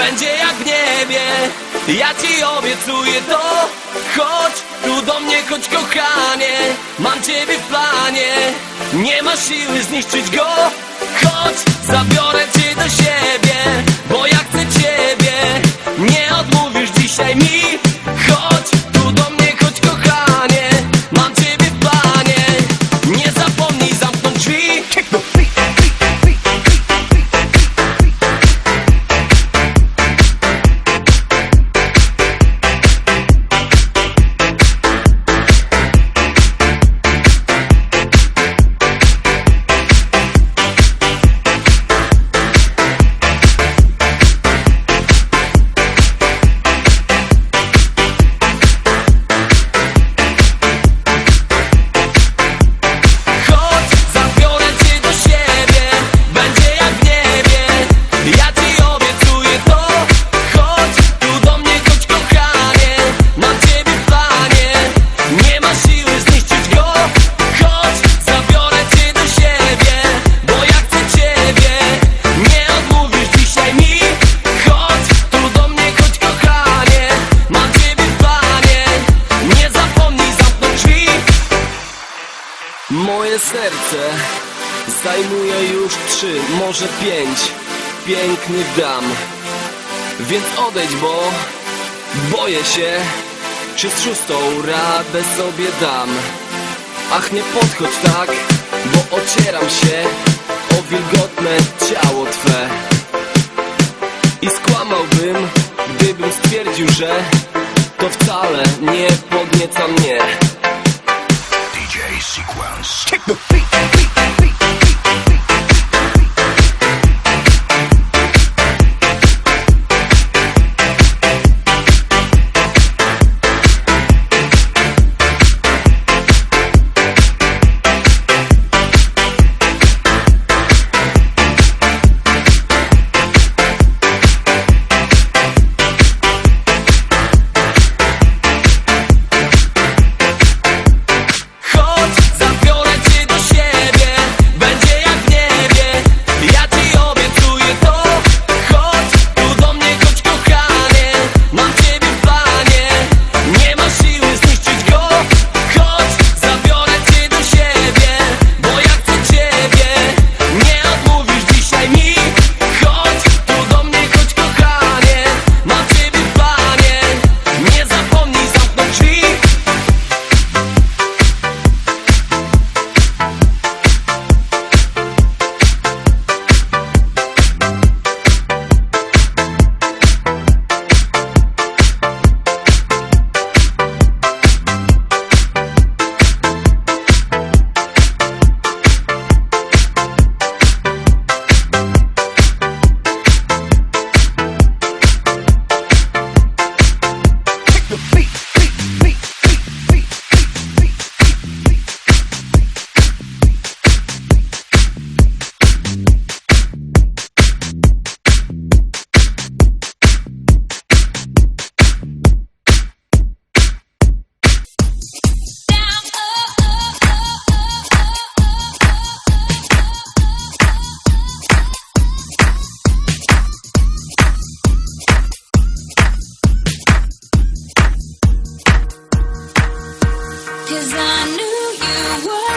będzie jak w niebie. Ja ci obiecuję to. Chodź tu do mnie, chodź kochanie, mam ciebie w planie. Nie ma siły zniszczyć go. Chodź, zabiorę cię do siebie, bo ja chcę ciebie. Nie odmówisz dzisiaj mi. Chodź tu do mnie, chodź kochanie, mam ciebie w planie. Nie zapomnij zamknąć drzwi. Moje serce zajmuje już 3, może 5 pięknych dam. Więc odejdź, bo boję się, czy z 6 radę sobie dam. Ach, nie podchodź tak, bo ocieram się o wilgotne ciało twe. I skłamałbym, gdybym stwierdził, że to wcale nie podnieca mnie. Sequence. Kick the beat.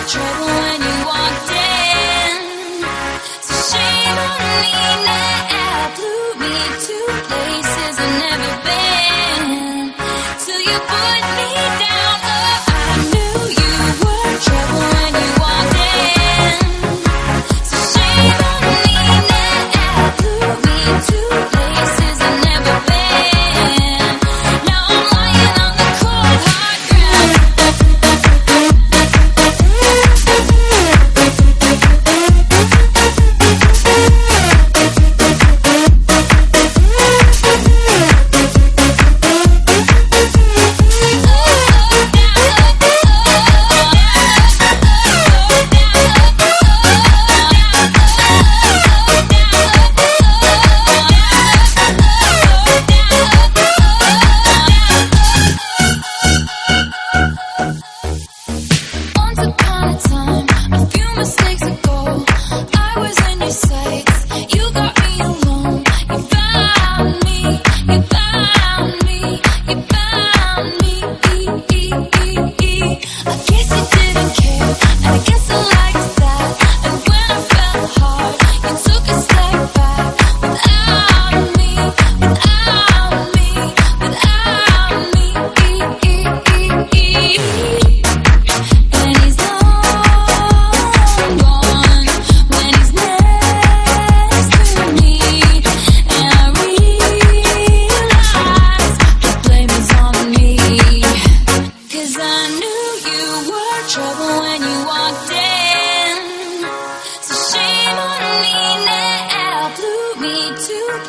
Trouble when you walked in, so shame on me now. Blew me to places I've never been, till you put me down. Oh, I knew you were trouble when you walked in, so shame on me now. Blew me to places I've never been. Now I'm lying on the cold hard ground. Once upon a time, a few mistakes ago, I was in your sights. You got me alone, you found me.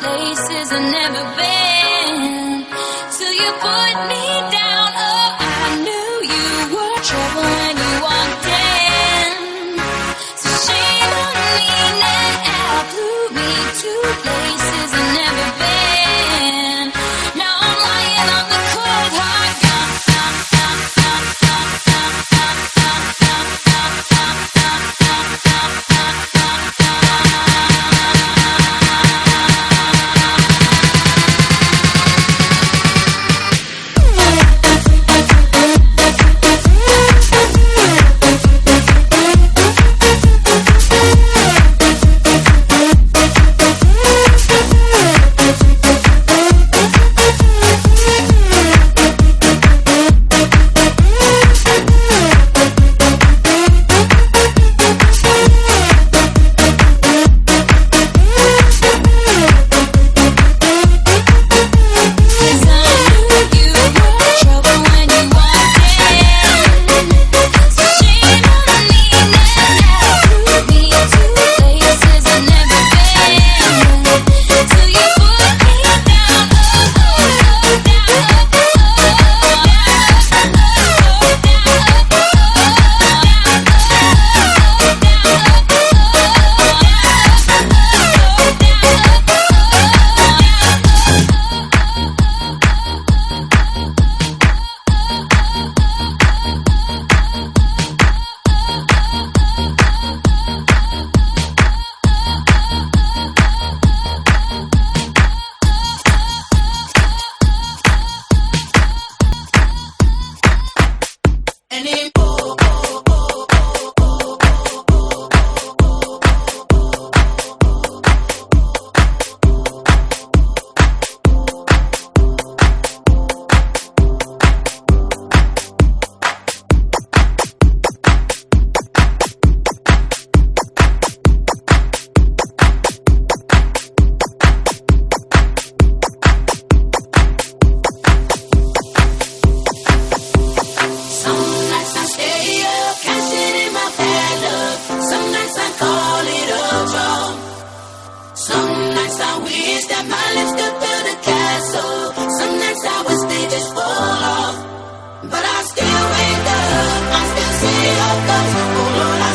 Places I've never been. Till you put me down. Oh, I knew you were trouble when you walked in. So shame on me now. Blew me to places I've never been. Now I'm lying on the cold hard ground. Some nights I wish that my lips could build a castle. Some nights I wish they just fall off. But I still wake up, I still see your ghost. Oh Lord, I